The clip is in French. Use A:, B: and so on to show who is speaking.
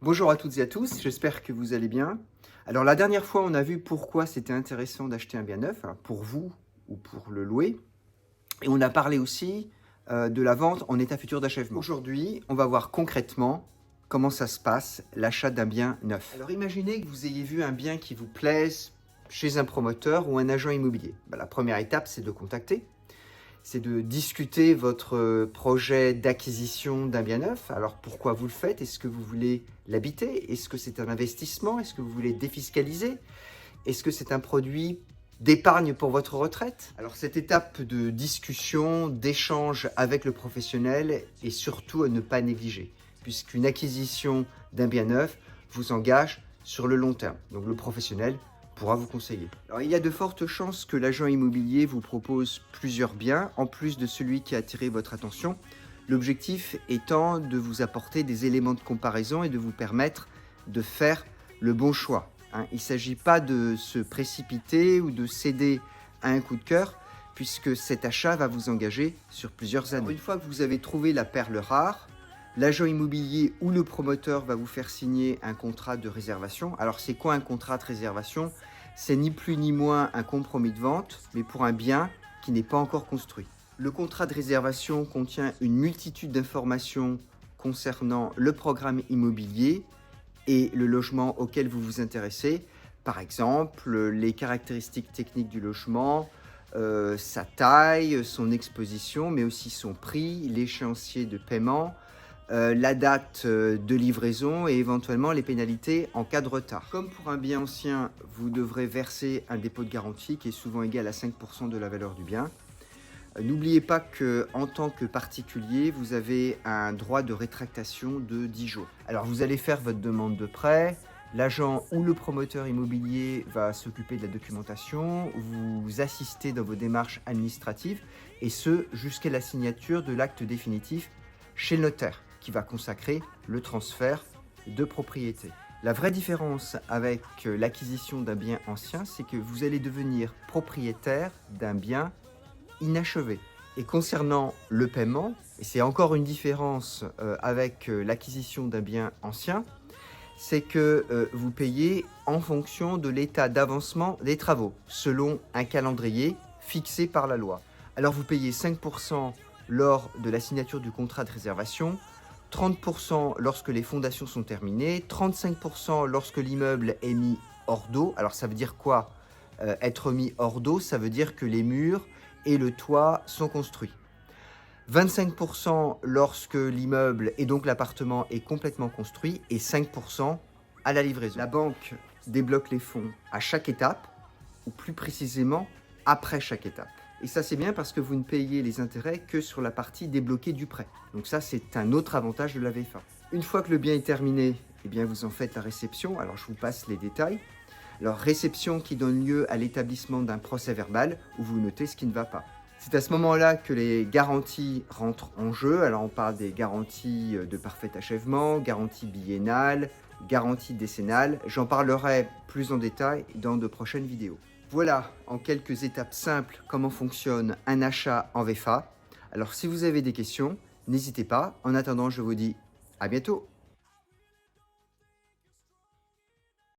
A: Bonjour à toutes et à tous, j'espère que vous allez bien. Alors la dernière fois, on a vu pourquoi c'était intéressant d'acheter un bien neuf, hein, pour vous ou pour le louer. Et on a parlé aussi de la vente en état futur d'achèvement. Aujourd'hui, on va voir concrètement comment ça se passe, l'achat d'un bien neuf. Alors imaginez que vous ayez vu un bien qui vous plaise chez un promoteur ou un agent immobilier. La première étape, c'est de le contacter. C'est de discuter votre projet d'acquisition d'un bien neuf. Alors pourquoi vous le faites? Est-ce que vous voulez l'habiter? Est-ce que c'est un investissement? Est-ce que vous voulez défiscaliser? Est-ce que c'est un produit d'épargne pour votre retraite? Alors cette étape de discussion, d'échange avec le professionnel est surtout à ne pas négliger, puisqu'une acquisition d'un bien neuf vous engage sur le long terme. Donc le professionnel pourra vous conseiller. Alors, il y a de fortes chances que l'agent immobilier vous propose plusieurs biens, en plus de celui qui a attiré votre attention. L'objectif étant de vous apporter des éléments de comparaison et de vous permettre de faire le bon choix. Il ne s'agit pas de se précipiter ou de céder à un coup de cœur, puisque cet achat va vous engager sur plusieurs années. Alors, une fois que vous avez trouvé la perle rare, l'agent immobilier ou le promoteur va vous faire signer un contrat de réservation. Alors, c'est quoi un contrat de réservation? C'est ni plus ni moins un compromis de vente, mais pour un bien qui n'est pas encore construit. Le contrat de réservation contient une multitude d'informations concernant le programme immobilier et le logement auquel vous vous intéressez. Par exemple, les caractéristiques techniques du logement, sa taille, son exposition, mais aussi son prix, l'échéancier de paiement, la date de livraison et éventuellement les pénalités en cas de retard. Comme pour un bien ancien, vous devrez verser un dépôt de garantie qui est souvent égal à 5% de la valeur du bien. N'oubliez pas qu'en tant que particulier, vous avez un droit de rétractation de 10 jours. Alors vous allez faire votre demande de prêt, l'agent ou le promoteur immobilier va s'occuper de la documentation, vous assistez dans vos démarches administratives et ce jusqu'à la signature de l'acte définitif chez le notaire qui va consacrer le transfert de propriété. La vraie différence avec l'acquisition d'un bien ancien, c'est que vous allez devenir propriétaire d'un bien inachevé. Et concernant le paiement, et c'est encore une différence avec l'acquisition d'un bien ancien, c'est que vous payez en fonction de l'état d'avancement des travaux, selon un calendrier fixé par la loi. Alors vous payez 5% lors de la signature du contrat de réservation, 30% lorsque les fondations sont terminées, 35% lorsque l'immeuble est mis hors d'eau. Alors ça veut dire quoi? Être mis hors d'eau, ça veut dire que les murs et le toit sont construits. 25% lorsque l'immeuble et donc l'appartement est complètement construit et 5% à la livraison. La banque débloque les fonds à chaque étape ou plus précisément après chaque étape. Et ça c'est bien parce que vous ne payez les intérêts que sur la partie débloquée du prêt. Donc ça c'est un autre avantage de la VFA. Une fois que le bien est terminé, eh bien, vous en faites la réception. Alors je vous passe les détails. Alors réception qui donne lieu à l'établissement d'un procès verbal où vous notez ce qui ne va pas. C'est à ce moment-là que les garanties rentrent en jeu. Alors on parle des garanties de parfait achèvement, garantie biennale, garantie décennale. J'en parlerai plus en détail dans de prochaines vidéos. Voilà en quelques étapes simples comment fonctionne un achat en VFA. Alors si vous avez des questions, n'hésitez pas. En attendant, je vous dis à bientôt.